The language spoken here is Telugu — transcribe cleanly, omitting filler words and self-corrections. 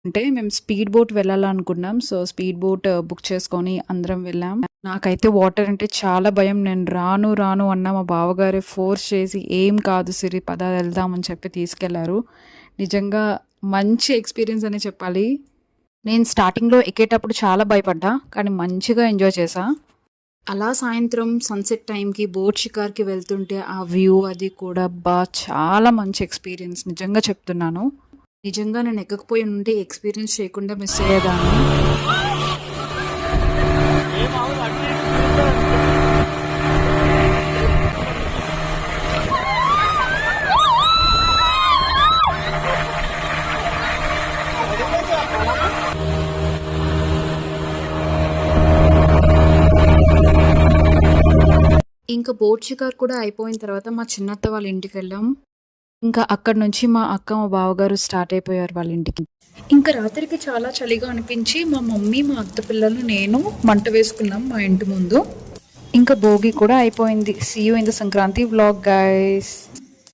అంటే మేము స్పీడ్ బోట్ వెళ్ళాలనుకున్నాం. సో, స్పీడ్ బోట్ బుక్ చేసుకొని అందరం వెళ్ళాం. నాకైతే వాటర్ అంటే చాలా భయం. నేను రాను, రాను అన్నా మా బావగారే ఫోర్స్ చేసి "ఏం కాదు సిరి పద వెళ్దాం" అని చెప్పి తీసుకెళ్లారు. నిజంగా మంచి ఎక్స్‌పీరియన్స్ అనే చెప్పాలి. నేను స్టార్టింగ్‌లో ఎక్కేటప్పుడు చాలా భయపడ్డా. కానీ మంచిగా ఎంజాయ్ చేశా. అలా సాయంత్రం సన్‌సెట్ టైంకి బోట్ షికార్‌కి వెళ్తుంటే ఆ వ్యూ అది కూడా చాలా మంచి ఎక్స్‌పీరియన్స్ నిజంగా చెప్తున్నాను. నిజంగా నేను ఎక్కకపోయి ఉంటే ఎక్స్‌పీరియన్స్ చేయకుండా మిస్ అయ్యేదాన్ని. ఇంకా బోట్ షికార్ కూడా అయిపోయిన తర్వాత మా చిన్నత్త వాళ్ళ ఇంటికెళ్ళాం. ఇంకా అక్కడి నుంచి మా అక్క, మా బావగారు స్టార్ట్ అయిపోయారు వాళ్ళ ఇంటికి. ఇంకా రాత్రికి చాలా చలిగా అనిపించి మా మమ్మీ, మా అత్త పిల్లలు, నేను మంట వేసుకున్నాం మా ఇంటి ముందు. ఇంకా భోగి కూడా అయిపోయింది. See you in the Sankranti vlog guys.